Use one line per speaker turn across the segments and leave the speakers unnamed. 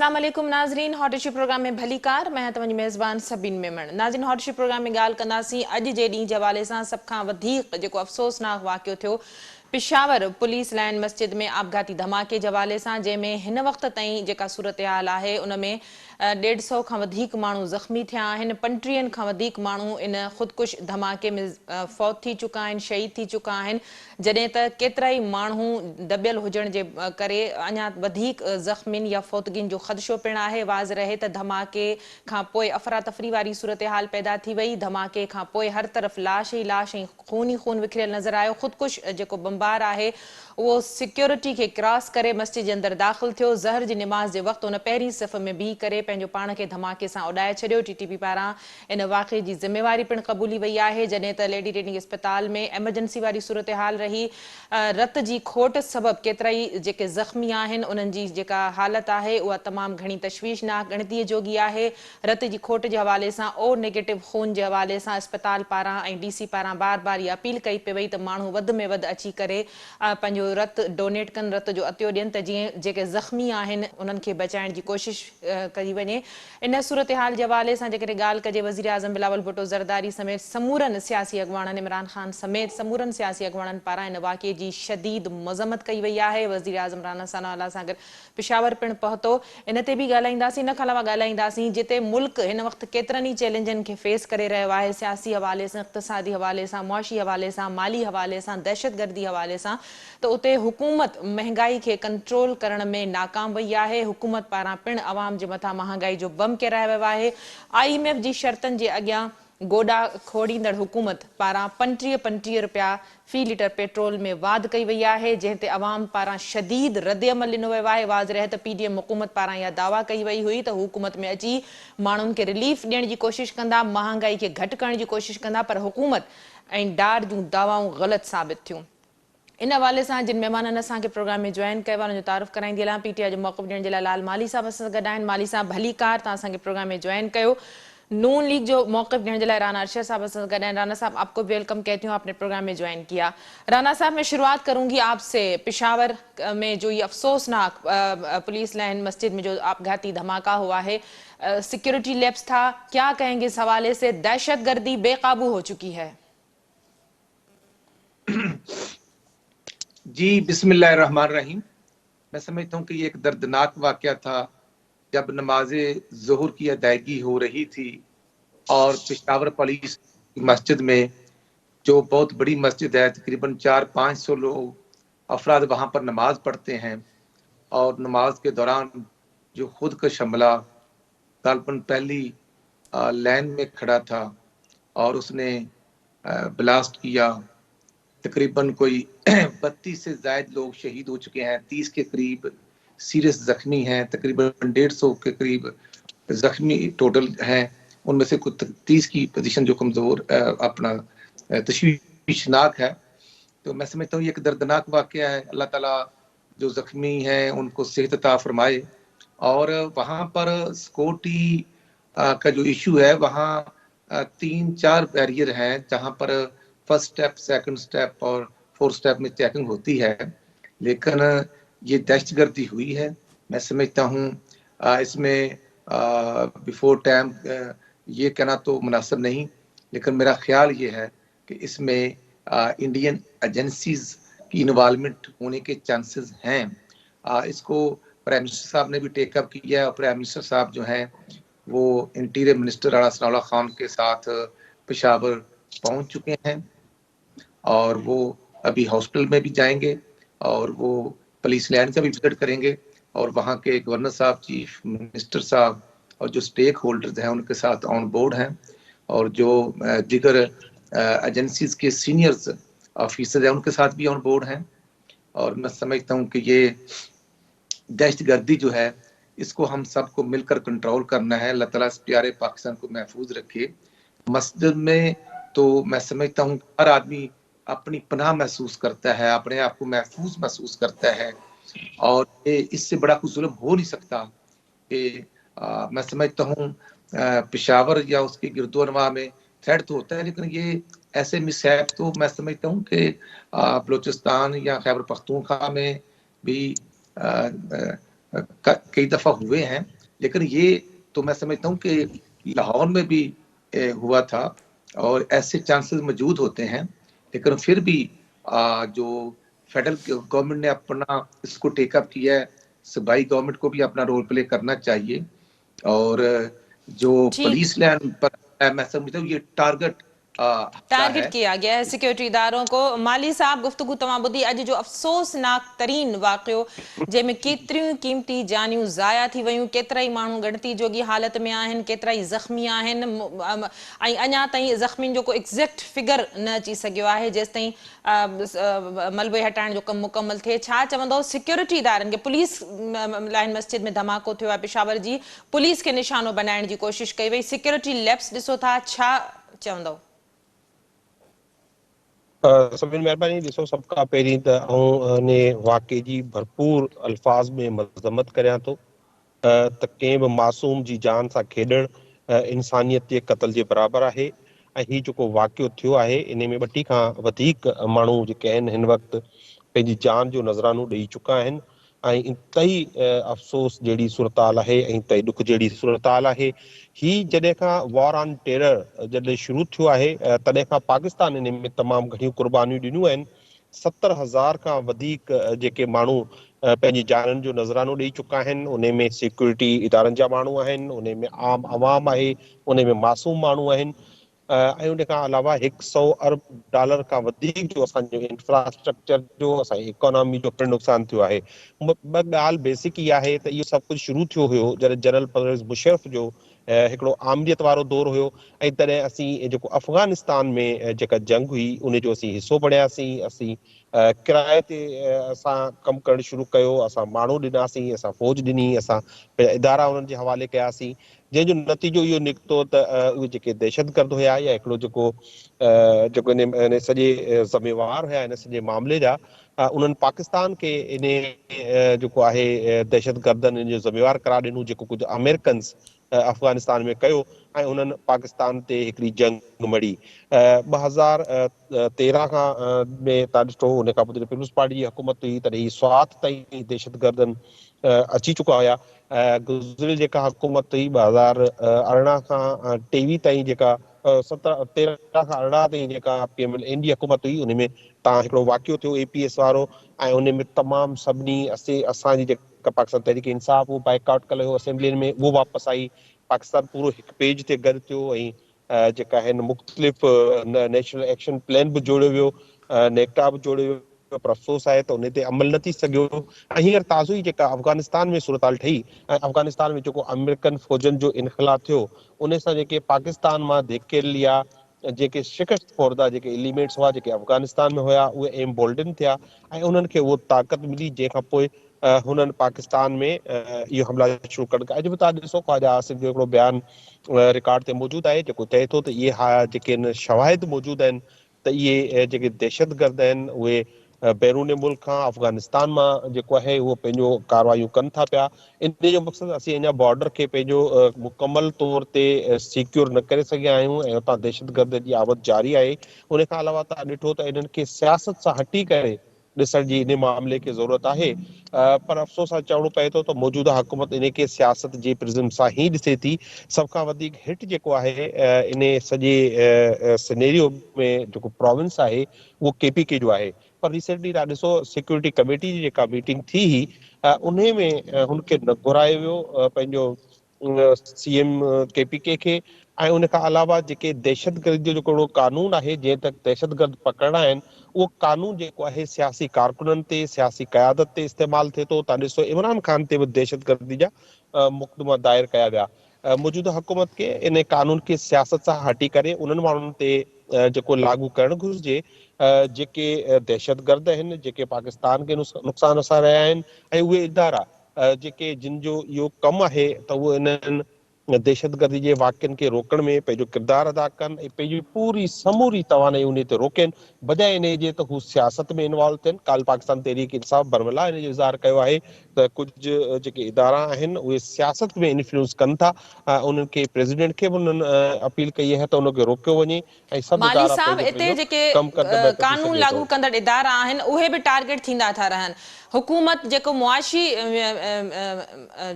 अस्सलाम वालेकुम नाज़रीन, हॉट इशू प्रोग्राम में भली कार। मैं तव्हांजी मेज़बान सबीन मेमण। नाज़रीन, हॉट इशू प्रोग्राम में ॻाल्हि कंदासीं अॼु जे ॾींहुं जे हवाले सां सभ खां वधीक जेको अफ़सोसनाक वाक़ियो थियो पेशावर पुलिस लाइन मस्जिद में आपघाती धमाके जे हवाले सां, जंहिंमें हिन वक़्त ताईं जेका सूरत हाल आहे उन में 150 खां वधीक माण्हू ज़ख़्मी थिया आहिनि। 35 खां वधीक माण्हू इन ख़ुदकुश धमाके में फ़ौत थी चुका आहिनि, शहीद थी चुका आहिनि, जॾहिं त केतिरा ई माण्हू दॿियल हुजण जे करे अञा वधीक ज़ख़्मियुनि या फ़ौतगियुनि जो ख़दशो पिणु आहे। वाज़ रहे त धमाके खां पोइ अफ़रा तफ़री वारी सूरत हाल पैदा थी वई। धमाके खां पोइ हर तरफ़ लाश ई लाश ऐं खून ई खून विखिरियल नज़र आयो। ख़ुदकुश जेको बमबार आहे उहो सिक्योरिटी खे क्रॉस करे मस्जिद जे अंदरि दाख़िल थियो। ज़हर जी निमाज़ जे वक़्तु हुन पहिरीं सिफ़ में बीह करे पंहिंजो पाण खे धमाके सां उॾाए छॾियो। TTP पारां इन वाक़े जी ज़िम्मेवारी पिणु क़बूली वई आहे, जॾहिं त लेडी रेडिंग अस्पताल में एमरजेंसी वारी सूरत हाल रही। रत जी खोट सबबु केतिरा ई जेके ज़ख़्मी आहिनि उन्हनि जी जेका हालत आहे उहा तमामु घणी तशवीशनाक ॻणतीअ जोगी आहे। रत जी खोट जे हवाले सां ओ नेगेटिव खून जे हवाले सां अस्पताल पारां ऐं DC पारां बार बार इहा अपील कई पई वई त माण्हू वधि में वधि अची करे पंहिंजो रत डोनेट कनि, रत जो अतियो ॾियनि त जीअं जेके ज़ख़्मी आहिनि उन्हनि खे बचाइण जी कोशिश कई वञे। इन सूरत हाल जे हवाले सां जेकॾहिं ॻाल्हि कजे, वज़ीर आज़म बिलावल भुट्टो ज़रदारी समेत समूरनि सियासी अॻवाननि, इमरान ख़ान समेत समूरनि सियासी अॻवाननि पारां इन वाक़े जी शदीद मज़म्मत कई वई आहे। वज़ीर आज़म राना सनावाला सां गॾु पेशावर पिणु पहुतो। इन ते बि ॻाल्हाईंदासीं। इन खां अलावा ॻाल्हाईंदासीं जिते मुल्क हिन वक़्तु केतिरनि ई चैलेंजनि खे फेस करे रहियो आहे, सियासी हवाले सां, इक़्तिसादी हवाले सां, मुआशी हवाले सां, माली हवाले सां, दहशतगर्दी हवाले सां, त उते हुकूमत महांगाई खे कंट्रोल करण में नाकाम वई आहे। हुकूमत पारां पिणु अवाम जे मथां महांगाई जो बम किरायो वियो आहे। IMF जी शर्तनि जे अॻियां गोॾा खोड़ींदड़ हुकूमत पारां 35 रुपया फ़ी लीटर पेट्रोल में वाध कई वई आहे, जंहिं ते अवाम पारां शदीद रद्दअमल ॾिनो वियो आहे। वाज़ रहे त PDM हुकूमत पारां इहा दावा कई वई हुई त हुकूमत में अची माण्हुनि खे रिलीफ ॾियण जी कोशिशि कंदा, महांगाई खे घटि करण जी कोशिशि कंदा, पर हुकूमत ऐं डार जूं दावाऊं ग़लति साबित थियूं। इन हवाले सां जिन महिमाननि असांखे प्रोग्राम में जॉइन कयो आहे उन जो तारुफ़ कराईंदी हलां। PTI जो मौक़िफ़ ॾियण जे लाइ लाल माली साहब असां सां गॾु आहिनि। माली साहब भली कार, तव्हां असांखे प्रोग्राम में जॉइन कयो। नून लीग जो मौक़िफ़ ॾियण जे लाइ राना अरशद साहब असां सां गॾु आहिनि। राना साहब, आपको वेलकम कहती हूँ, आपने प्रोग्राम में ज्वाइन किया। राना साहब, मैं शुरुआत करूंगी आपसे। पेशावर में जो ये अफसोसनाक पुलिस लाइन मस्जिद में जो आपघाती धमाका हुआ है, सिक्योरिटी लैप्स था, क्या कहेंगे इस हवाले से? दहशतगर्दी बेकाबू हो चुकी है।
जी, बिस्मिल्लाहिर्रहमानिर्रहीम। मैं समझता हूँ कि ये एक दर्दनाक वाक़या था जब नमाज़े ज़ोहर की अदायगी हो रही थी और पेशावर पुलिस मस्जिद में, जो बहुत बड़ी मस्जिद है, तकरीबन 400-500 लोग अफराद वहाँ पर नमाज पढ़ते हैं, और नमाज के दौरान जो खुदकश हमला गालबन पहली लाइन में खड़ा था और उसने ब्लास्ट किया। तकरीबन कोई 32 से ज़ायद लोग शहीद हो चुके हैं, 30 के करीब सीरियस जख्मी हैं, तकरीबन 150 के करीब जख्मी टोटल हैं। उनमें से कुछ 30 की पोजीशन जो कमज़ोर अपना तशवीशनाक है। तो मैं समझता हूँ ये एक दर्दनाक वाक़या है। अल्लाह ताला जो जख्मी हैं उनको सेहत अता फरमाए। और वहाँ पर सिक्योरिटी का जो इशू है, वहाँ 3-4 बैरियर हैं जहाँ पर फर्स्ट स्टेप, सेकंड स्टेप और फोर्थ स्टेप में चेकिंग होती है, लेकिन ये दहशतगर्दी हुई है। मैं समझता हूँ इसमें बिफोर टाइम ये कहना तो मुनासिब नहीं, लेकिन मेरा ख्याल ये है कि इसमें इंडियन एजेंसीज की इन्वॉल्वमेंट होने के चांसेस हैं। इसको प्राइम मिनिस्टर साहब ने भी टेकअप किया है और प्राइम मिनिस्टर साहब जो हैं वो इंटीरियर मिनिस्टर राणा सनाउल्लाह खान के साथ पेशावर पहुंच चुके हैं और वो अभी हॉस्पिटल में भी जाएंगे और वो पुलिस लाइन का भी विजिट करेंगे और वहाँ के गवर्नर साहब, चीफ मिनिस्टर साहब और जो स्टेक होल्डर्स हैं उनके साथ ऑन बोर्ड हैं, और जो दीगर एजेंसीज के सीनियर्स ऑफिसर हैं उनके साथ भी ऑन बोर्ड हैं। और मैं समझता हूँ कि ये दहशतगर्दी जो है इसको हम सबको मिलकर कंट्रोल करना है। अल्लाह ताला इस प्यारे पाकिस्तान को महफूज रखे। मस्जिद में तो मैं समझता हूँ हर आदमी अपनी पनाह महसूस करता है, अपने आप को महफूज महसूस करता है, और ये इससे बड़ा कुछ जुल्म हो नहीं सकता। कि मैं समझता हूँ पेशावर या उसके गिरदोनवा में थ्रेट तो होता है, लेकिन ये ऐसे मिसहैप तो मैं समझता हूँ कि बलूचिस्तान या खैबर पख्तूनख्वा में भी कई दफ़ा हुए हैं, लेकिन ये तो मैं समझता हूँ कि लाहौर में भी हुआ था और ऐसे चांसेस मौजूद होते हैं, लेकिन फिर भी जो फेडरल गवर्नमेंट ने अपना इसको टेकअप किया है, सूबाई गवर्नमेंट को भी अपना रोल प्ले करना चाहिए। और जो
जी,
पुलिस लाइन पर मैं समझता हूँ ये टारगेट हमला
टारगेट
है।
किया गया है सिक्योरिटी इदारों को। माली साहब, गुफ्तगू तमाम ॿुधी। अॼु जो अफ़सोसनाक तरीन वाक़ियो जंहिंमें केतिरियूं क़ीमती जानियूं ज़ाया थी वियूं, केतिरा ई माण्हू ॻणती जोगी हालत में आहिनि, केतिरा ई ज़ख़्मी आहिनि, ऐं अञा ताईं ज़ख़्मियुनि जो को एग्ज़ैक्ट फिगर न अची सघियो आहे जेसि ताईं मलबे हटाइण जो कमु मुकमल थिए। छा चवंदो सिक्योरिटी इदारनि खे? पुलिस लाइन मस्जिद में धमाको थियो आहे, पेशावर जी पुलिस खे निशानो बनाइण जी कोशिश कई वई, सिक्योरिटी लैप्स ॾिसो था, छा चवंदो?
सभिनी महिरबानी। ॾिसो, सभ खां पहिरीं त इन वाक़े जी भरपूर अल्फाज़ में मज़म्मत करियां थो त कंहिं बि मासूम जी जान सां खेॾणु इंसानियत जे क़त्ल जे बराबरि आहे। ऐं हीउ जेको वाक़ियो थियो आहे, इन में 32 खां वधीक माण्हू जेके आहिनि हिन वक़्तु पंहिंजी जान जो नज़रानो ॾेई चुका आहिनि। ऐं इंतई अफ़सोस जहिड़ी सूरताल आहे ऐं इंतई ॾुख जहिड़ी सूरताल आहे। ही जॾहिं खां वॉर ऑन टेरर जॾहिं शुरू थियो आहे, तॾहिं खां पाकिस्तान इन में तमामु घणियूं क़ुर्बानियूं ॾिनियूं आहिनि। 70,000 खां वधीक जेके माण्हू पंहिंजी जाननि जो नज़रानो ॾेई चुका आहिनि। उन में सिक्योरिटी इदारनि जा माण्हू आहिनि, उन में आम आवाम आहे, उन में मासूम माण्हू आहिनि। ऐं उन खां अलावा 100 अरब डॉलर खां वधीक जो असांजो इंफ्रास्ट्रक्चर जो, असांजी इकोनॉमी जो पिणु नुक़सानु थियो आहे। ॿ ॻाल्हि बेसिक ई आहे त इहो सभु कुझु शुरू थियो हुयो जॾहिं जनरल परवेज़ मुशर्रफ जो हिकिड़ो आमदियत वारो दौरु हुयो। ऐं तॾहिं असीं जेको अफ़गानिस्तान में जेका जंग हुई उन जो असीं हिसो बणियासीं। असीं किराए ते असां कमु करणु शुरू कयो, असां माण्हू ॾिनासीं, असां फ़ौज ॾिनी, असां इदारा उन्हनि जे हवाले कयासीं, जंहिंजो नतीजो इहो निकितो त उहे जेके दहशतगर्द हुया या हिकिड़ो जेको इन सॼे ज़िम्मेवार हुया इन सॼे मामले जा, उन्हनि पाकिस्तान खे इन जेको आहे दहशतगर्दनि इन जो ज़िम्मेवार करार ॾिनो, जेको कुझु अमेरिकन्स अफ़गानिस्तान में कयो। ऐं उन्हनि पाकिस्तान ते हिकिड़ी जंग मड़ी 2013 खां में तव्हां ॾिठो। उन खां पोइ जॾहिं पीपुल्स पार्टी जी हुकूमत हुई तॾहिं ही स्वात ताईं दहशतगर्दनि अची चुका हुया। गुज़िरियल जेका हुकूमत हुई 2018 खां 23 ताईं, जेका 13 खां 18 ताईं जेका PML जी हुकूमत हुई, उन में तव्हां हिकिड़ो वाक़ियो थियो APS वारो, ऐं उन में तमामु सभिनी असांजी जेका पाकिस्तान तहरीक इंसाफ़ उहो बाइकआउट कयो असेंबलियुनि में, उहो वापसि आई। पाकिस्तान पूरो हिकु पेज ते गॾु थियो ऐं जेका आहिनि मुख़्तलिफ़ नेशनल एक्शन प्लान बि जोड़ियो वियो, नेक्टा बि जोड़ियो वियो। पर अफ़सोस आहे त उन ते अमल न थी सघियो। ऐं हींअर ताज़ो ई जेका अफ़गानिस्तान में सूरताल ठही ऐं अफ़गानिस्तान में जेको अमेरिकन फ़ौजनि जो इनख़ला थियो, उन सां जेके पाकिस्तान मां धिकेल या जेके शिकस्त ख़ोरदा जेके एलिमेंट्स हुआ जेके अफ़गानिस्तान में हुया, उहे एम्बोल्डन थिया ऐं उन्हनि खे उहो ताक़त मिली, जंहिंखां पोइ हुननि पाकिस्तान में इहो हमला शुरू कनि। अॼु बि तव्हां ॾिसो ख़्वाजा आसिफ जो हिकिड़ो बयानु रिकॉर्ड ते मौजूदु आहे, जेको चए थो त इहे जेके शवाहिद मौजूदु आहिनि त इहे जेके दहशतगर्द आहिनि उहे बैरून मुल्क खां अफ़गानिस्तान मां जेको आहे उहो पंहिंजो कार्रवाइयूं कनि था पिया। इन जो मक़सदु असीं अञा बॉर्डर खे पंहिंजो मुकमल तौर ते सिक्योर न करे सघिया आहियूं ऐं उतां दहशतगर्द जी आवत जारी आहे। उन खां अलावा तव्हां ॾिठो त इन्हनि खे सियासत सां हटी करे ॾिसण जी इन मामले खे ज़रूरत आहे। पर अफ़सोस सां चवणो पए थो त मौजूदा हुकूमत इन खे सियासत जे प्रिज़म सां ई ॾिसे थी। सभ खां वधीक हिट जेको आहे इन सॼे सिनेरियो में जेको प्रोविंस आहे उहो KPK जो आहे। पर रिसेंटली तव्हां ॾिसो सिक्योरिटी कमेटी जी जेका मीटिंग थी हुई, उन में हुनखे न घुरायो वियो पंहिंजो CM KPK खे। ऐं उन खां अलावा जेके दहशतगर्द जो जेको कानून आहे, जंहिं तक दहशतगर्द पकड़णा आहिनि, उहो कानून जेको आहे सियासी कारकुननि ते, सियासी क़यादत ते इस्तेमालु थिए थो। तव्हां ॾिसो इमरान ख़ान ते बि दहशतगर्दी जा मुक़दमा दायर कया विया। मौजूदा हुकूमत खे इन कानून खे सियासत सां हटी करे उन्हनि माण्हुनि ते जेको लागू करणु घुरिजे जेके दहशतगर्द आहिनि, जेके पाकिस्तान खे नुक़सान असां रहिया आहिनि, ऐं उहे इदारा जेके जिन जो इहो कमु आहे त उहे इन्हनि दहशतगर्दी जे वाक़िअनि खे रोकण में पंहिंजो किरदारु अदा कनि ऐं पंहिंजी पूरी समूरी तवानाई उन ते रोकनि, बजाए इन जे त हू सियासत में इन्वॉल्व थियनि। काल पाकिस्तान तहरीक इंसाफ़ बरमला इन जो इज़हार कयो आहे त कुझु जेके इदारा आहिनि उहे सियासत में इन्फ्लुएंस कनि था, उन्हनि खे प्रेसिडेंट खे बि उन्हनि अपील कई आहे त उनखे रोकियो वञे ऐं सभु
माली
इदारा
साहब,
पंहिंजो
इते
पंहिंजो
जेके
कमु कनि त बहितर थी
कानून
सघे
लागू
थो।
कंदड़ इदारा आहिनि उहे बि टारगेट थींदा था रहनि। हुकूमत जेको मुआशी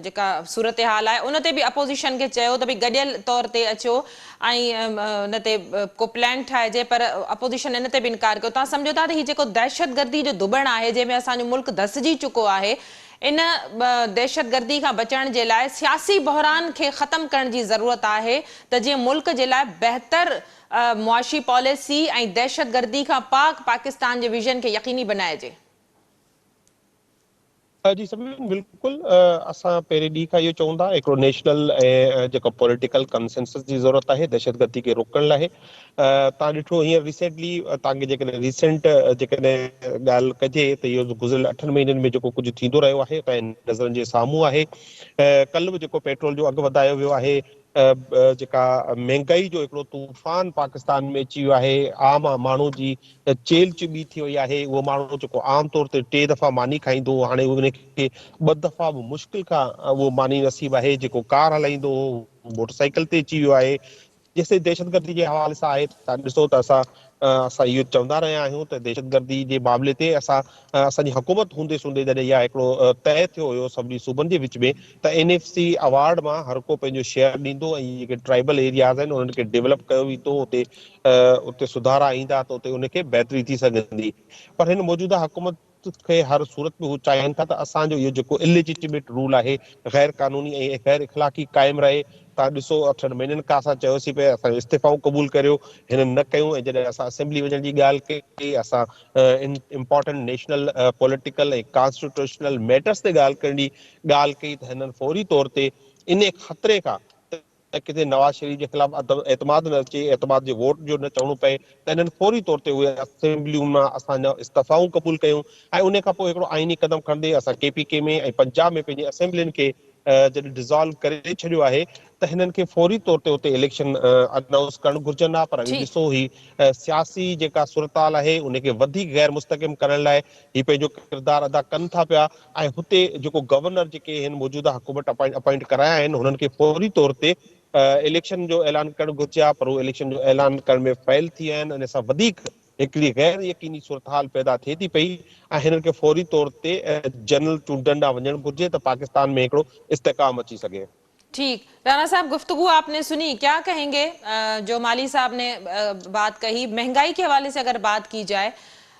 जेका सूरत हाल आहे उन ते बि अपोज़िशन खे चयो त भई गॾियल तौर ते अचो ऐं उन ते को प्लान ठाहिजे, पर अपोज़िशन इन ते बि इनकार कयो। तव्हां सम्झो था त हीउ जेको दहशतगर्दी जो दुबण आहे जंहिंमें असांजो मुल्क धसिजी चुको आहे, इन दहशतगर्दी खां बचण जे लाइ सियासी बहरान खे ख़तम करण जी ज़रूरत आहे त जीअं मुल्क जे लाइ बहितर मुआशी पॉलिसी ऐं दहशतगर्दी खां पाक पाकिस्तान जे विजन खे यकीनी बनाइजे।
जी समीन, बिल्कुलु असां पहिरें ॾींहं खां इहो चवंदा हिकिड़ो नेशनल ऐं जेको पॉलिटिकल कंसेंसस जी ज़रूरत आहे दहशतगर्दी खे रोकण लाइ। तव्हां ॾिठो हींअर रिसेंटली तव्हांखे जेकॾहिं रिसेंट जेकॾहिं ॻाल्हि कजे त इहो गुज़िरियल 8 महीननि में जेको कुझु थींदो रहियो आहे पंहिंजे नज़रनि जे साम्हूं आहे। कल्ह बि जेको पेट्रोल जो अघु वधायो वियो आहे, जेका महांगाई जो हिकिड़ो तूफ़ान पाकिस्तान में अची वियो आहे, आम माण्हू जी चेल चुॿी थी वई आहे। उहो माण्हू जेको आम तौर ते 3 दफ़ा मानी खाईंदो हाणे उनखे 2 दफ़ा बि मुश्किल खां उहो मानी नसीब आहे। जेको कार हलाईंदो मोटरसाइकिल ते अची वियो आहे। जेसिताईं दहशतगर्दी जे हवाले सां आहे तव्हां ॾिसो त असां इहो चवंदा रहिया आहियूं त दहशतगर्दी जे मामले ते असांजी हुकूमत हूंदे सूंदे जॾहिं इहा हिकिड़ो तय थियो हुयो सभिनी सूबनि जे विच में त NFC अवार्ड मां हर को पंहिंजो शेयर ॾींदो ऐं जेके ट्राइबल एरियाज़ आहिनि उन्हनि खे डेवलप कयो वेंदो, उते सुधारा ईंदा त उते उनखे बहितरी थी सघंदी। पर हिन मौजूदा हुकूमत खे हर सूरत में हू चाहिनि था त असांजो इहो जेको इलिजिटिमेट रूल आहे, गैर कानूनी ऐं गैर इख़लाक़ी क़ाइमु रहे। तव्हां ॾिसो 8 महीननि खां असां चयोसीं पिया असां इस्तीफ़ाऊं क़बूल करियो, हिननि न कयूं ऐं जॾहिं असां असेंबली वञण जी ॻाल्हि कई, असां इम्पॉर्टेंट नेशनल पॉलिटिकल ऐं कॉन्स्टिट्यूशनल मैटर्स ते ॻाल्हि करण जी ॻाल्हि कई त हिननि फौरी तौर ते इन ख़तरे खां त किथे नवाज़ शरीफ जे ख़िलाफ़ एतमाद न अचे, एतमाद जे वोट जो न चवणो पए, त हिननि फौरी तौर ते उहे असेंबलियूं मां असांजा इस्तीफ़ाऊं क़बूल कयूं ऐं उन खां पोइ हिकिड़ो आइनी क़दम खणंदे असां KPK में ऐं पंजाब में पंहिंजी असेंबलियुनि खे जॾहिं डिज़ोल्व करे छॾियो आहे त हिननि खे फौरी तौर ते उते इलेक्शन अनाउंस करणु घुर्जनि हा। पर
ठीकु।
ॾिसो ही सियासी जेका सूरताल आहे उनखे वधीक गैर मुस्तक़िम करण लाइ ही पंहिंजो किरदारु अदा कनि था पिया ऐं हुते जेको गवर्नर जेके हिन मौजूदा हुकूमत अपॉइंट कराया आहिनि हुननि खे फौरी तौर ते इलेक्शन जो ऐलान करणु घुर्जे हा, पर उहे इलेक्शन जो ऐलान करण में फेल थी विया आहिनि। इन सां वधीक हिकिड़ी गैर यकीनी सूरत पैदा थिए थी पई ऐं हिननि खे फौरी तौर ते जनरल चूंडनि ॾांहुं वञणु घुर्जे त पाकिस्तान में हिकिड़ो इस्तेकाम अची सघे।
ठीक, राणा साहब गुफ्तगू आपने सुनी, क्या कहेंगे? जो माली साहब ने बात कही, महंगाई के हवाले से अगर बात की जाए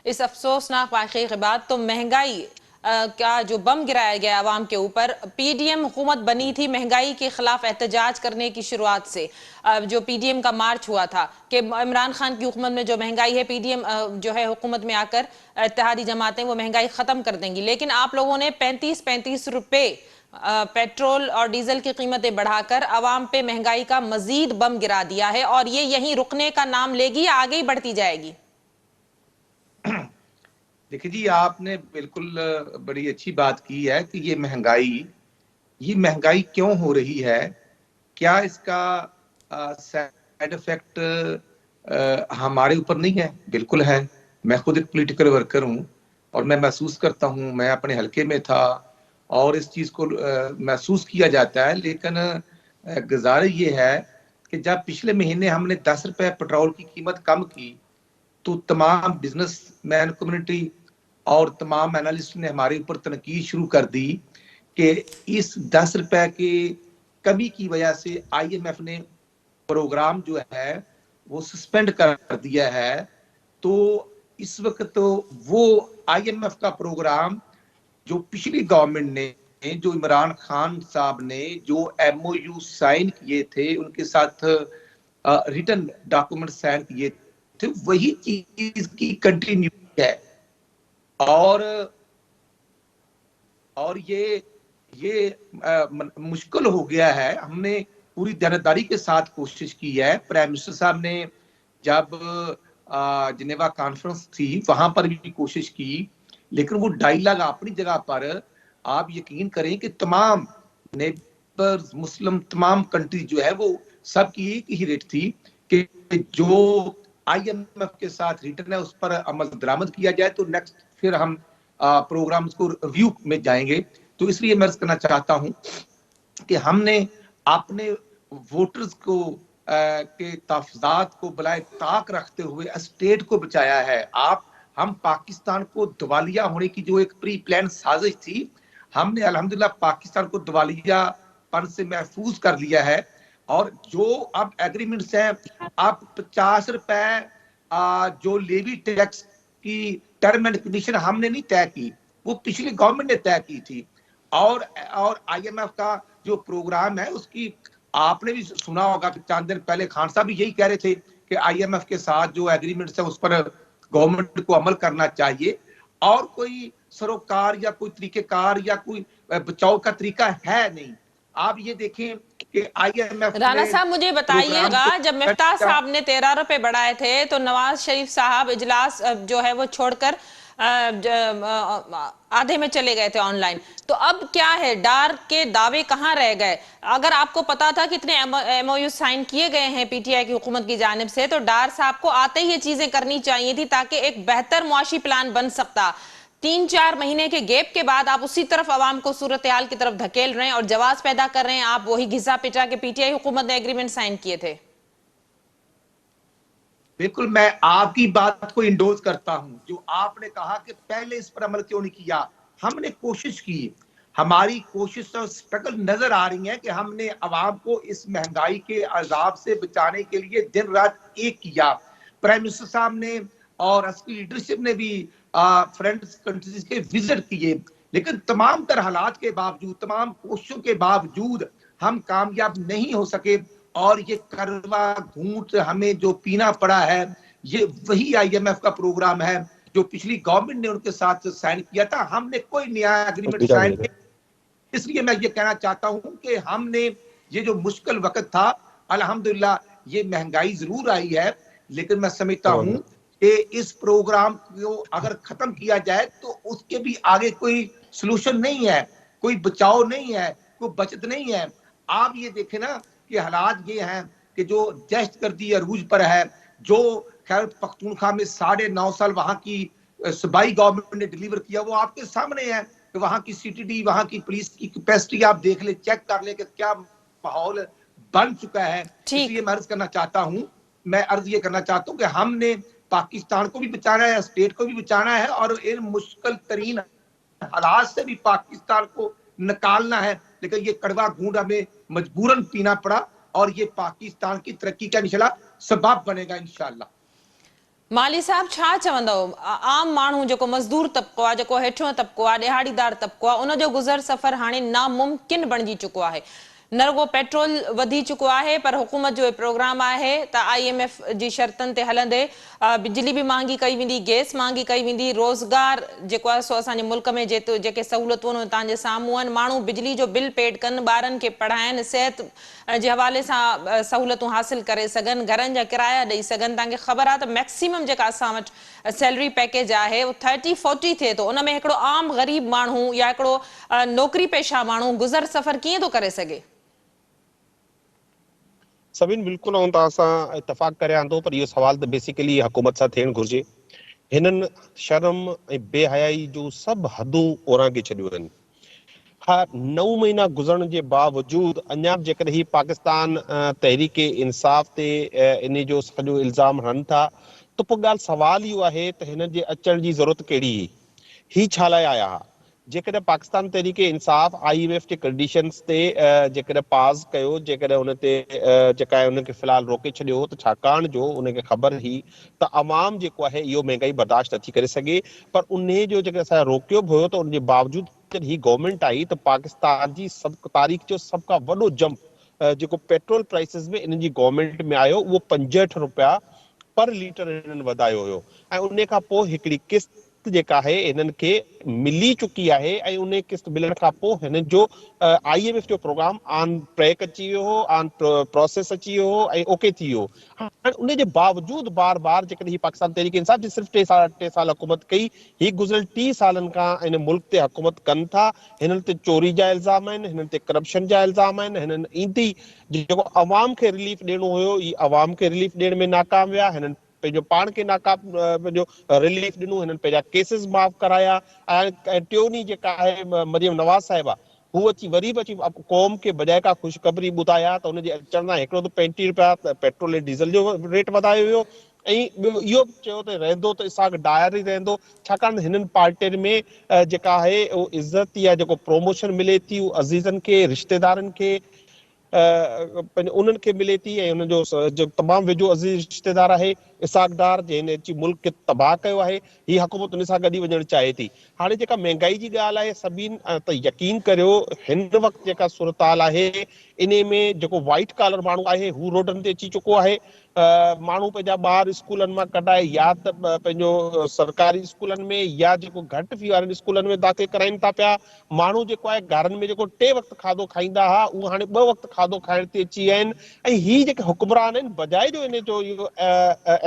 इस अफसोसनाक वाक़े के बाद, तो महंगाई का जो बम गिराया गया आवाम के ऊपर, PDM हुकूमत बनी थी महंगाई के खिलाफ एहतजाज करने की शुरुआत से। जो PDM का मार्च हुआ था कि इमरान खान की हुकूमत में जो महंगाई है, PDM जो है हुकूमत में आकर इत्तेहादी जमातें वो महंगाई ख़त्म कर देंगी, लेकिन आप लोगों ने 35-35 रुपए पेट्रोल और डीजल की कीमतें बढ़ाकर आवाम पे महंगाई का मजीद बम गिरा दिया है, और ये यहीं रुकने का नाम लेगी या आगे ही बढ़ती जाएगी?
देखिए जी, आपने बिल्कुल बड़ी अच्छी बात की है कि ये महंगाई क्यों हो रही है, क्या इसका साइड इफेक्ट हमारे ऊपर नहीं है? बिल्कुल है। मैं खुद एक पॉलिटिकल वर्कर हूं और मैं महसूस करता हूं, मैं अपने हलके में था और इस चीज को महसूस किया जाता है। लेकिन गुजारिश ये है कि जब पिछले महीने हमने 10 रुपए पेट्रोल की कीमत कम की तो तमाम बिजनेसमैन कम्युनिटी और तमाम एनालिस्ट ने हमारे ऊपर तनकीद शुरू कर दी कि इस 10 रुपए की कमी की वजह से IMF ने प्रोग्राम जो है वो सस्पेंड कर दिया है। तो इस वक्त तो वो IMF का प्रोग्राम जो पिछली गवर्नमेंट ने, जो इमरान खान साहब ने जो MOU साइन किए थे, उनके साथ रिटन डॉक्यूमेंट साइन किए थे, वही चीज की कंटिन्यू है। और ये मुश्किल हो गया है। हमने पूरी जानदारी के साथ कोशिश की है। प्राइम मिनिस्टर साहब ने जब जिनेवा कॉन्फ्रेंस थी वहां पर भी कोशिश की, लेकिन वो डायलॉग अपनी जगह पर, आप यकीन करें कि तमाम नेबर्स मुस्लिम तमाम कंट्रीज जो है वो सबकी एक ही रेट थी कि जो IMF के साथ रिटर्न है उस पर अमल दरामद किया जाए तो नेक्स्ट फिर हम प्रोग्राम्स को रिव्यू में जाएंगे। तो इसलिए मैं अर्ज करना चाहता हूं कि हमने अपने वोटर्स को के तहफ़्ज़ात को बलाए ताक रखते हुए स्टेट को बचाया है। हम पाकिस्तान को दिवालिया होने की जो एक प्री प्लान साजिश थी, हमने अल्हम्दुलिल्लाह पाकिस्तान को दिवालियापन से महफूज कर लिया है। और जो अब एग्रीमेंट्स हैं, अब 50 रुपए जो लेवी टैक्स की टर्म एंड कंडीशन हमने नहीं तय की, वो पिछली गवर्नमेंट ने तय की थी। और IMF का जो प्रोग्राम है उसकी आपने भी सुना होगा कि चंद दिन पहले खान साहब भी यही कह रहे थे कि IMF के साथ जो एग्रीमेंट्स है उस पर गवर्नमेंट को अमल करना चाहिए, और कोई सरोकार या कोई तरीकेकार या कोई बचाव का तरीका है नहीं। आप ये देखें कि IMF
राणा साहब मुझे बताइएगा, जब मिफ्ताह साहब ने 13 रुपए बढ़ाए थे तो नवाज शरीफ साहब इजलास जो है वो छोड़कर आधे में चले गए थे ऑनलाइन, तो अब क्या है, डार के दावे कहां रह गए? अगर आपको पता था कितने MOU साइन किए गए हैं PTI की हुकूमत की जानिब से, तो डार साहब को आते ही ये चीजें करनी चाहिए थी ताकि एक बेहतर मुआशी प्लान बन सकता। 3-4 महीने के गैप के बाद आप उसी तरफ आवाम को सूरत हाल की तरफ धकेल रहे हैं और जवाब पैदा कर रहे हैं। आप वही घिसा पिटा के PTI हुकूमत ने एग्रीमेंट साइन किए थे।
बिल्कुल, मैं आपकी बात को इंडोज करता हूं। जो आपने कहा कि पहले इस पर अमल क्यों नहीं किया, हमने कोशिश की। हमारी कोशिश और स्ट्रगल नजर आ रही है कि हमने अवाम को इस महंगाई के अजाब से बचाने के लिए दिन रात एक किया। प्राइम मिनिस्टर साहब ने और असली लीडरशिप ने भी फ्रेंड्स कंट्रीज के विजिट किए, लेकिन तमाम तरह हालात के बावजूद, तमाम कोशिशों के बावजूद हम कामयाब नहीं हो सके। और ये करवा घूंट हमें जो पीना पड़ा है, ये वही IMF का प्रोग्राम है जो पिछली गवर्नमेंट ने उनके साथ साइन किया था। हमने कोई नया एग्रीमेंट साइन किया। इसलिए मैं ये कहना चाहता हूं कि हमने ये जो मुश्किल वक्त था, अल्हम्दुलिल्लाह ये महंगाई जरूर आई है, लेकिन मैं समझता हूं कि इस प्रोग्राम को अगर खत्म किया जाए तो उसके भी आगे कोई सलूशन नहीं है, कोई बचाव नहीं है, कोई बचत नहीं है। आप ये देखें ना कि हालात ये हैं कि जो दहशतगर्दी अरूज पर है, जो खैर पख्तूनख्वा में 9.5 साल वहां की सूबाई गवर्नमेंट ने डिलीवर किया, वो आपके सामने है कि वहां की CTD, वहां की पुलिस की कैपेसिटी आप देख ले, चेक कर ले कि क्या माहौल बन चुका है। इसलिए मैं अर्ज करना चाहता हूं कि हमने पाकिस्तान को भी बचाना है, स्टेट को भी बचाना है, और इन मुश्किल तरीन हालात से भी पाकिस्तान को निकालना है। लेकिन ये कड़वा घूंट हमें मजबूरन पीना पड़ा, और ये पाकिस्तान की तरक्की का इंशाल्लाह सबब बनेगा इंशाल्लाह।
माली साहब छा चवंदव, आम माण्हू जेको मज़दूर तबको आहे, जेको हेठियों तबको आहे, दिहाड़ीदार तबको आहे, उन जो गुज़र सफ़र हाणे नामुमकिन बणिजी चुको आहे। न रुगो पेट्रोल वधी चुको आहे, पर हुकूमत जो प्रोग्राम आहे त IMF जी शर्तनि ते हलंदे बिजली भी महंगी कई वेंदी, गैस महंगी कई वेंदी, रोज़गार जेको आहे सो असांजे मुल्क में जेके सहूलतूं तव्हांजे साम्हूं आहिनि, माण्हू बिजली जो बिल पेड कनि, ॿारनि खे पढ़ाइनि, सिहत जे हवाले सां सहूलतूं हासिल करे सघनि, घरनि जा किराया ॾेई सघनि। तव्हांखे ख़बर आहे त मैक्सिमम जेका असां वटि सैलरी पैकेज आहे उहो 30-40 थिए थो। उन में हिकिड़ो आम ग़रीब माण्हू या हिकिड़ो नौकरी पेशा माण्हू गुज़र सफ़र कीअं थो करे सघे?
सभिनि बिल्कुल ऐं तव्हां सां इतफ़ाक़ करियां थो, पर इहो सवाल त बेसिकली हुकूमत सां थियणु घुरिजे। हिननि शर्म ऐं बेहयाई जो सभु हदूं ओरांगे छॾियूं आहिनि। हा, 9 महीना गुज़रण जे बावजूद अञा जेकॾहिं ही पाकिस्तान तहरीक इंसाफ़ ते इन जो सॼो इल्ज़ाम हणनि था, त पोइ ॻाल्हि सवाल इहो आहे त हिन जे अचण जी ज़रूरत कहिड़ी हुई, ही छा लाइ आया हुआ? जेकॾहिं पाकिस्तान तहरीक इंसाफ़ IMF जे कंडीशन्स ते जेकॾहिं पास कयो, जेकॾहिं उन ते जेका आहे उनखे फ़िलहाल रोके छॾियो, त छाकाणि जो उनखे ख़बर हुई त अवाम जेको आहे इहो महांगाई बर्दाश्त नथी करे सघे। पर उन जो जेकॾहिं असां रोकियो बि हुयो, त उन जे बावजूद जॾहिं ही गवर्नमेंट आई त पाकिस्तान जी तारीख़ जो सभ खां वॾो जंप जेको पेट्रोल प्राइसिस में इन जी गवर्नमेंट में आयो, उहो 65 रुपया पर लीटर हिननि वधायो हुयो। ऐं उन खां पोइ हिकिड़ी किस्त जेका आहे हिननि खे मिली चुकी आहे, ऐं उन किस्त मिलण खां पोइ हिननि जो IMF जो प्रोग्राम ऑन ट्रैक अची वियो हो, ऑन प्रोसेस अची वियो हो ऐं ओके थी वियो। हाणे उन जे बावजूद बार बार जेकॾहिं पाकिस्तान तहरीक इंसाफ़ जी सिर्फ़ु 3 साल हुकूमत कई, ही गुज़िरियल 30 सालनि खां इन मुल्क ते हुकूमत कनि था। हिननि ते चोरी जा इल्ज़ाम आहिनि, हिननि ते करप्शन जा इल्ज़ाम आहिनि। हिननि ईंदी जेको अवाम खे रिलीफ ॾियणो हुयो, ई अवाम खे रिलीफ ॾियण में नाकाम विया। हिननि पंहिंजो पाण खे नाकाब पंहिंजो रिलीफ ॾिनो, हिननि पंहिंजा केसिस माफ़ कराया। ऐं टियों ॾींहुं जेका आहे मरियम नवाज़ साहिबा हू अची वरी बि अची क़ौम खे बजाए का ख़ुशख़बरी ॿुधाया त हुनजे अचण सां हिकिड़ो त 35 रुपया पेट्रोल ऐं डीज़ल जो रेट वधायो वियो, ऐं ॿियो इहो चयो त रहंदो त इसाक डायर ई रहंदो, छाकाणि हिननि पार्टियुनि में जेका आहे उहो इज़त या जेको प्रोमोशन मिले थी उहो अज़ीज़नि खे, रिश्तेदारनि खे, उन्हनि खे मिले थी। ऐं हुनजो तमामु वेझो अज़ीज़ रिश्तेदार आहे इसाक डार, जंहिं अची मुल्क खे तबाह कयो आहे, हीअ हुकूमत उन सां गॾु ई वञणु चाहे थी। हाणे जेका महांगाई जी ॻाल्हि आहे, सभिनि त यकीन करियो हिन वक़्तु जेका सूरताल आहे इन में जेको वाइट कॉलर माण्हू आहे हू रोडनि ते अची चुको आहे। माण्हू पंहिंजा ॿार स्कूलनि मां कढाए या त पंहिंजो सरकारी स्कूलनि में या जेको घटि फी वारनि स्कूलनि में दाख़िल कराइनि था पिया। माण्हू जेको आहे घरनि में जेको 3 वक़्तु खाधो खाईंदा हुआ उहो हाणे 2 वक़्तु खाधो खाइण ते अची विया आहिनि। ऐं हीअ जेके हुक्मरान आहिनि बजाए जो इन जो इहो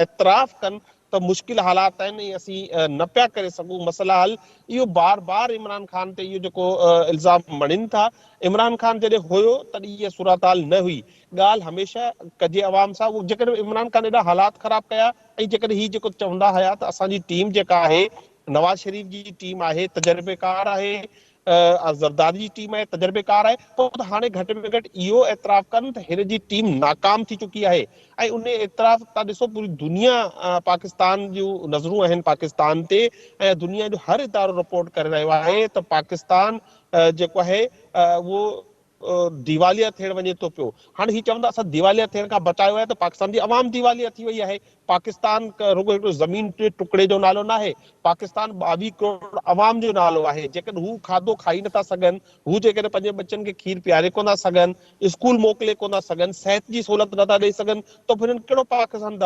एतिराफ़ कनि त मुश्किल हालात आहिनि ऐं असीं न पिया करे सघूं मसइला हल, इहो बार बार इमरान ख़ान ते इहो जेको इल्ज़ाम मणिनि था। इमरान ख़ान जॾहिं हुयो तॾहिं इहा सूरताल न हुई। ॻाल्हि हमेशह कजे अवाम सां, उहो जेकॾहिं इमरान ख़ान एॾा हालात ख़राब कया ऐं जेकॾहिं हीअ जेको चवंदा हुया त असांजी टीम जेका आहे नवाज़ शरीफ़ जी टीम आहे, तजर्बेकार आहे, ज़रदारी जी टीम आहे, तजर्बेकार आहे, पोइ त हाणे घटि में घटि इहो एतिराफ़ कनि त हिन जी टीम नाकाम थी चुकी आहे। ऐं उन एतिराफ़ तव्हां ॾिसो पूरी दुनिया पाकिस्तान जूं नज़रूं आहिनि पाकिस्तान ते, ऐं दुनिया जो हर इदारो रिपोर्ट करे रहियो आहे त पाकिस्तान जेको आहे उहो दिवालिया थियण वञे थो पियो। हाणे हीअ चवंदा असां दिवालिया थियण खां बचायो आहे त पाकिस्तान जी अवाम दिवालिया थी वई आहे। पाकिस्तान रुगो हिकिड़ो ज़मीन जे टुकड़े जो नालो न आहे, पाकिस्तान 22 करोड़ अवाम जो नालो आहे। जेकॾहिं हू खाधो खाई नथा सघनि, हू जेकॾहिं पंहिंजे बच्चनि खे खीर पीआरे कोन था सघनि, स्कूल मोकिले कोन था सघनि, सिहत जी सहूलियत नथा ॾेई सघनि, त हिननि कहिड़ो पाकिस्तान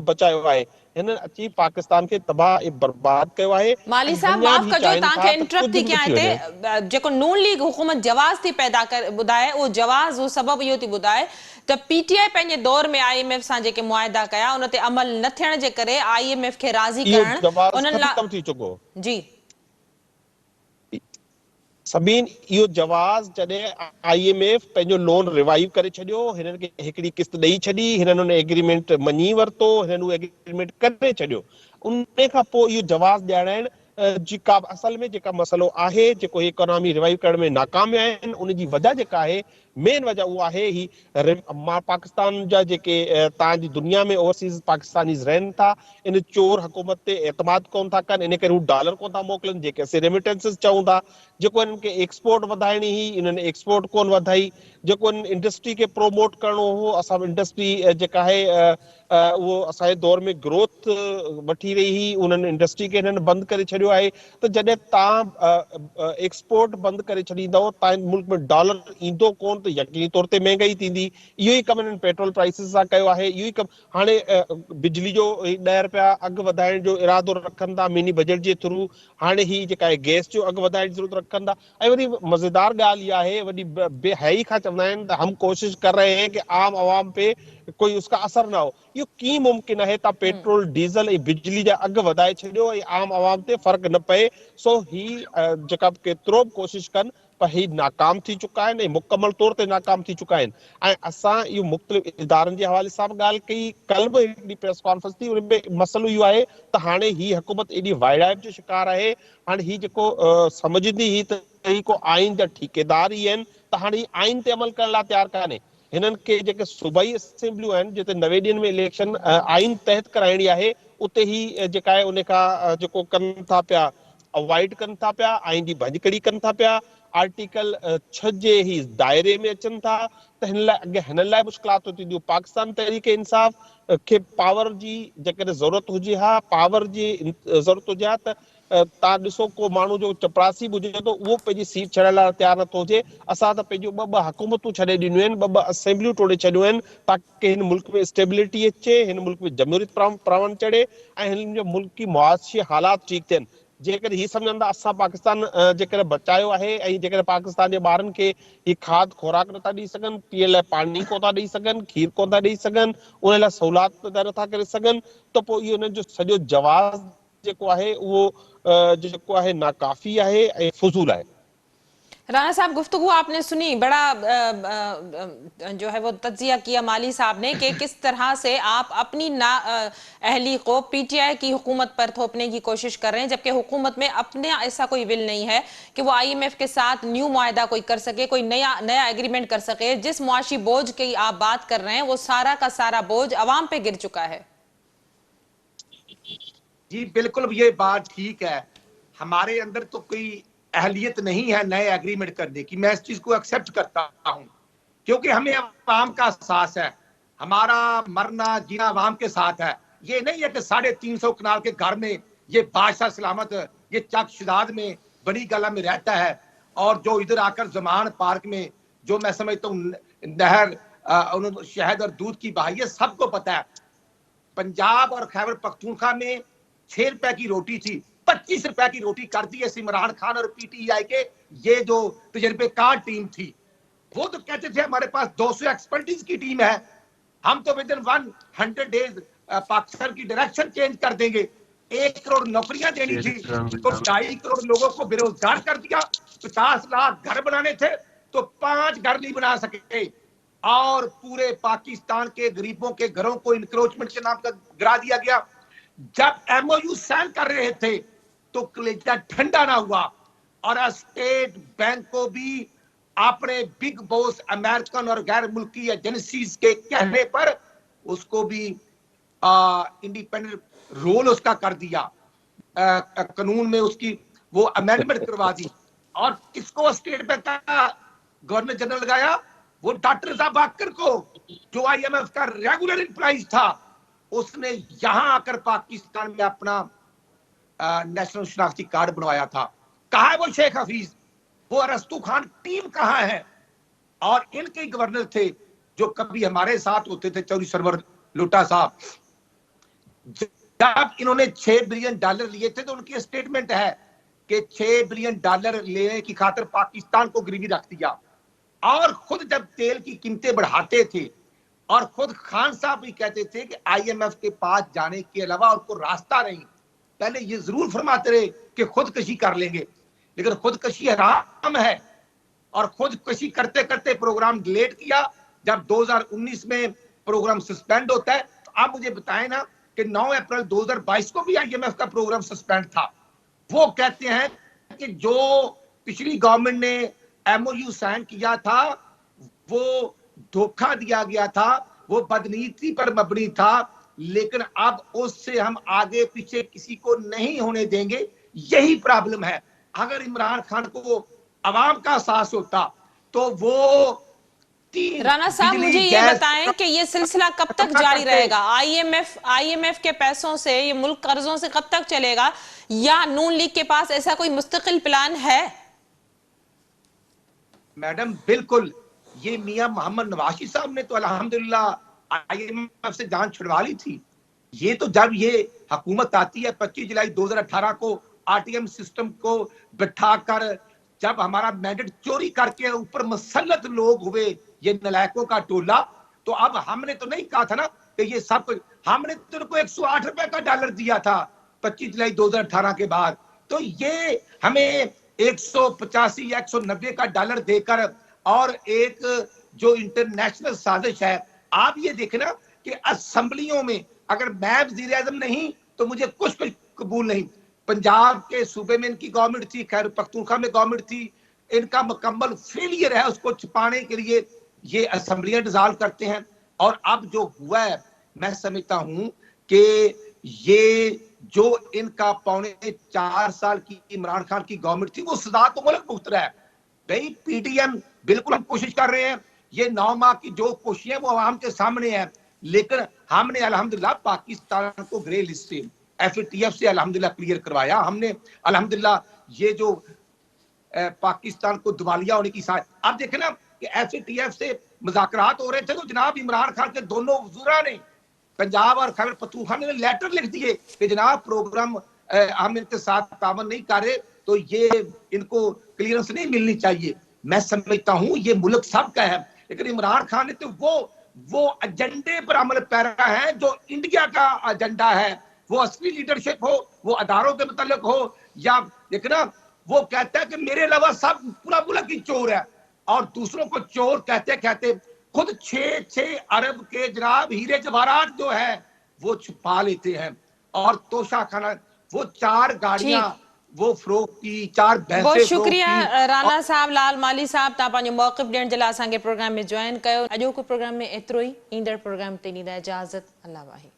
बचायो आहे? हिननि अची पाकिस्तान खे तबाह ऐं बर्बाद कयो आहे।
माली
ऐं
साहब
हींअर
माफ़
ही
कजो,
चाहिनि
तव्हांखे
था त
इंटरप्ट थी
कुझु बि
कयां
थी वञे।
हिते। जेको नून लीग हुकूमत जवाज़ थी पैदा कर ॿुधाए, उहो जवाज़ उहो सबबु इहो थी ॿुधाए त पीटीआई पंहिंजे दौर में IMF सां जेके मुआहिदा कया उन ते अमल न थियण जे करे IMF खे राज़ी
इहो
करणु
जवाज़
उन्हनि
ख़तम थी चुको।
लाइ जी
सभिनि इहो जवाज़ जॾहिं IMF पंहिंजो लोन रिवाइव करे छॾियो, हिननि खे हिकिड़ी किस्त ॾेई छॾी, हिननि उन एग्रीमेंट मञी वरितो, हिननि उहो एग्रीमेंट करे छॾियो। उन खां पोइ इहो जवाज़ ॾियाराइण जी का असल में जेका मसइलो आहे, जेको इकोनॉमी रिवाइव करण में नाकाम विया आहिनि, उनजी वजह जेका आहे मेन वजह उहा आहे ही मां पाकिस्तान जा जेके तव्हांजी दुनिया में ओवरसीज़ पाकिस्तानीज़ रहनि था, इन चोर हुकूमत ते एतमाद कोन था कनि, इन करे हू डॉलर कोन था मोकिलनि, जेके असीं रेमिटेंसिस चऊं था। जेको हिननि खे एक्सपोर्ट वधाइणी हुई, इन्हनि एक्सपोर्ट कोन वधाई। जेको इंडस्ट्री खे प्रोमोट करिणो हो, असां इंडस्ट्री जेका आहे उहो असांजे दौर में ग्रोथ वठी रही हुई, उन्हनि इंडस्ट्री खे हिननि बंदि करे छॾियो आहे। त जॾहिं तव्हां एक्सपोर्ट बंदि करे छॾींदव, तव्हांजे मुल्क में डॉलर ईंदो कोन त यकीनी तौर ते महांगाई थींदी। इहो ई कमु हिननि पेट्रोल प्राइसिस सां कयो आहे। इहो ई कमु हाणे बिजली जो 10 रुपया अघु वधाइण जो इरादो रखनि था मिनी बजट जे थ्रू। हाणे ही जेका आहे गैस जो अघु वधाइण जी ज़रूरत रखनि था। ऐं वरी मज़ेदार ॻाल्हि इहा आहे, वॾी बेहयाई खां चवंदा आहिनि त हम कोशिश कर रहे हैं कि आम आवाम पे कोई उसका असर ना हो। इहो कीअं मुमकिन आहे? तव्हां पेट्रोल डीज़ल ऐं बिजली जा अघु वधाए छॾियो ऐं आम आवाम ते फ़र्क़ु न पए। सो ही जेका केतिरो बि कोशिश कनि पर ही नाकाम थी चुका आहिनि ऐं मुकमल तौर ते नाकाम थी चुका आहिनि। ऐं असां इहो मुख़्तलिफ़ इदारनि जे हवाले सां बि ॻाल्हि कई, कल्ह बि हिकिड़ी प्रेस कॉन्फ्रेंस थी, उन में मसइलो इहो आहे त हाणे ही हुकूमत एॾी वाइड़ाइप जो शिकार आहे। हाणे ही जेको सम्झंदी ही त ही को आइन जा ठेकेदार ई आहिनि, त हाणे ही आइन ते अमल करण लाइ तयारु कान्हे। हिननि खे जेके सूबाई असेंबलियूं आहिनि, जिते 90 ॾींहंनि में इलेक्शन आइन तहत कराइणी आहे, उते ही जेका आहे उन खां जेको कनि था पिया, अवॉइड कनि था पिया, आइन जी भञकड़ी कनि था पिया, आर्टिकल 6 जे ही दायरे में अचनि था। त हिन लाइ अॻे हिन लाइ मुश्किलातूं थींदियूं। पाकिस्तान तहरीक इंसाफ़ खे पावर जी जेकॾहिं ज़रूरत हुजे हा, पावर जी ज़रूरत हुजे हा, त तव्हां ॾिसो को माण्हू जो चपरासी बि हुजे थो, उहो पंहिंजी सीट छॾण लाइ तयारु नथो हुजे। असां त पंहिंजो ॿ हुकूमतूं छॾे ॾिनियूं आहिनि, ॿ असेंबलियूं टोड़े छॾियूं आहिनि, ताकी हिन मुल्क में स्टेबिलिटी अचे, हिन मुल्क में जमहूरियत प्रवण चढ़े ऐं हिन जो मुल्की मुआशी हालात ठीकु थियनि। जेकॾहिं हीअ सम्झंदा असां पाकिस्तान जेकॾहिं बचायो आहे ऐं जेकॾहिं पाकिस्तान जे ॿारनि खे ही खाद खुराक नथा ॾेई सघनि, पीअण लाइ पाणी कोन था ॾेई सघनि, खीर कोन था ॾेई सघनि, उन लाइ सहूलियत नथा करे सघनि, त पोइ इहो हिननि जो सॼो जवाज़ जेको आहे उहो जेको आहे नाकाफ़ी आहे ऐं फुज़ूल आहे।
राणा साहब, गुफ्तगू आपने सुनी, बड़ा जो है वो तज्जिया किया माली साहब ने कि किस तरह से आप अपनी अहली को पीटीआई की हुकूमत पर थोपने की कोशिश कर रहे हैं, जबकि हुकूमत में अपने ऐसा कोई विल नहीं है कि वो आईएमएफ के साथ न्यू मुआहदा कोई कर सके, कोई नया एग्रीमेंट कर सके। जिस मुआशी बोझ की आप बात कर रहे हैं वो सारा का सारा बोझ अवाम पे गिर चुका है।
जी बिल्कुल, ये बात ठीक है। हमारे अंदर तो कोई अहलियत नहीं है नए एग्रीमेंट करने की। मैं इस चीज को एक्सेप्ट करता हूं, क्योंकि हमें अवाम का एहसास है, हमारा मरना जीना अवाम के साथ है। ये नहीं है कि 350 कनाल के घर में ये बादशाह सलामत ये चक शुदाद में बड़ी गला में रहता है, और जो इधर आकर जमान पार्क में जो मैं समझता हूँ नहर शहद और दूध की बहाई है, सबको पता है। पंजाब और खैबर पख्तूनख्वा में 6 रुपए की रोटी थी, 25 रुपए की रोटी कर दी है इमरान खान और पीटीआई के ये जो तजर्बेकार टीम थी। वो तो कहते थे हमारे पास 200 एक्सपर्टीज की टीम है, हम तो विद इन 100 डेज पाकिस्तान की डायरेक्शन चेंज कर देंगे। 1 करोड़ नौकरियां देनी थी तो 2.5 करोड़ लोगों को बेरोजगार कर दिया। 50 लाख घर बनाने थे तो 5 घर नहीं बना सके, और पूरे पाकिस्तान के गरीबों के घरों को इंक्रोचमेंट के नाम पर गिरा दिया गया। जब एमओयू साइन कर रहे थे तो कलेजा ठंडा ना हुआ, और स्टेट बैंक को भी अपने बिग बॉस अमेरिकन और गैर मुल्की एजेंसीज के कहने पर उसको भी इंडिपेंडेंट रोल उसका कर दिया, कानून में उसकी वो अमेंडमेंट करवा दी। और किसको स्टेट बैंक का गवर्नर जनरल लगाया? वो डॉक्टर जाबाकर को, जो आईएमएफ का रेगुलर एम्प्लॉइज था। उसने यहां आकर पाकिस्तान में अपना नेशनल शनाख्ती कार्ड बनवाया था। कहा है वो शेख हफीज? वो अरस्तु खान टीम कहां है? और इनके गवर्नर थे जो कभी हमारे साथ होते थे, चौधरी सरवर लोटा साहब। जब इन्होंने $6 बिलियन लिए थे तो उनकी स्टेटमेंट है कि $6 बिलियन लेने की खातिर पाकिस्तान को गिरवी रख दिया। और खुद जब तेल की कीमतें बढ़ाते थे, और खुद खान साहब भी कहते थे कि आईएमएफ के पास जाने के अलावा और कोई रास्ता नहीं। पहले ये जरूर फरमाते रहे कि खुदकशी कर लेंगे, लेकिन खुदकशी हराम है। और खुदकशी करते करते प्रोग्राम डिलीट किया। जब 2019 में प्रोग्राम सस्पेंड होता है, तो आप मुझे बताएं ना कि 9 अप्रैल 2022 को भी आईएमएफ का प्रोग्राम सस्पेंड था। वो कहते हैं कि जो पिछली गवर्नमेंट ने एमओयू साइन किया था वो धोखा दिया गया था, वो बदनीति पर मबनी था, लेकिन अब उससे हम आगे पीछे किसी को नहीं होने देंगे। यही प्रॉब्लम है। अगर इमरान खान को अवाम का एहसास होता तो वो
राणा साहब, मुझे ये बताएं कि ये सिलसिला कब तक जारी रहेगा? आईएमएफ के पैसों से, ये मुल्क कर्जों से कब तक चलेगा, या नून लीग के पास ऐसा कोई मुस्तकिल प्लान है?
मैडम बिल्कुल, ये मियां मोहम्मद नवाशी साहब ने तो अल्हम्दुलिल्लाह आईएमएफ से जान छुड़वा ली थी। ये तो जब ये हुकूमत आती है 25 जुलाई 2018 को आरटीएम सिस्टम को बिठाकर, जब हमारा मैंडेट चोरी करके ऊपर मुसल्लत लोग हुए, ये नलायकों का टोला, तो अब हमने तो नहीं कहा था ना कि ये सब कुछ, हमने तो उनको 108 रुपए का डॉलर दिया था 25 जुलाई 2018 के बाद। तो ये हमें 185 या 190 का डॉलर देकर, और एक जो इंटरनेशनल साजिश है। आप ये देखना कि असेंबलियों में अगर मैं वज़ीर आज़म नहीं तो मुझे कुछ कबूल नहीं। पंजाब के सूबे में इनकी गवर्नमेंट थी, खैर पख्तूनख्वा में गवर्नमेंट थी, इनका मुकम्मल फेलियर है उसको छुपाने के लिए ये असेंबलियां डिसॉल्व करते हैं। और अब जो हुआ है, मैं समझता हूं कि ये जो इनका 4.25 साल की इमरान खान की गवर्नमेंट थी, वो सजा तो मुल्क भुगत रहा है। भाई पीटीएम बिल्कुल हम कोशिश कर रहे हैं, ये 9 माह की जो कोशिश है वो आवाम के सामने है, लेकिन हमने अल्हम्दुलिल्लाह पाकिस्तान को ग्रे लिस्ट से, एफएटीएफ से अल्हम्दुलिल्लाह क्लियर करवाया। हमने अल्हम्दुलिल्लाह ये जो पाकिस्तान को दिवालिया होने की साथ, अब देखे ना कि एफएटीएफ से मुज़ाकरात हो रहे थे, तो जनाब इमरान खान के दोनों वज़ीरा ने, पंजाब और खैबर पख्तूनख्वा ने लेटर लिख दिए कि जनाब प्रोग्राम हम इनके साथ तावन नहीं कर रहे, तो ये इनको क्लियरेंस नहीं मिलनी चाहिए। मैं समझता हूं ये मुल्क सबका है, लेकिन इमरान खान ने तो वो एजेंडे पर अमल पैरा है जो इंडिया का एजेंडा है। वो असली लीडरशिप हो, वो अदारों के मुतालिक हो, या देखना वो कहता है कि मेरे अलावा सब पूरा मुल्क ही चोर है, और दूसरों को चोर कहते कहते खुद 6 अरब के जनाब हीरे जवाहरात जो है वो छुपा लेते हैं। और तोशा खाना, वो 4 गाड़ियां वो फरोख्त की, 4 भैंसे
बहुत
फरोख्त
शुक्रिया
की।
राना साहब, लाल माली साहब, तव्हां पंहिंजो मौक़िफ़ ॾियण जे लाइ असांखे प्रोग्राम में जॉइन कयो। अॼोको प्रोग्राम में एतिरो ई। ईंदड़ प्रोग्राम ते ॾींदा इजाज़त। अल्लाह वाहे।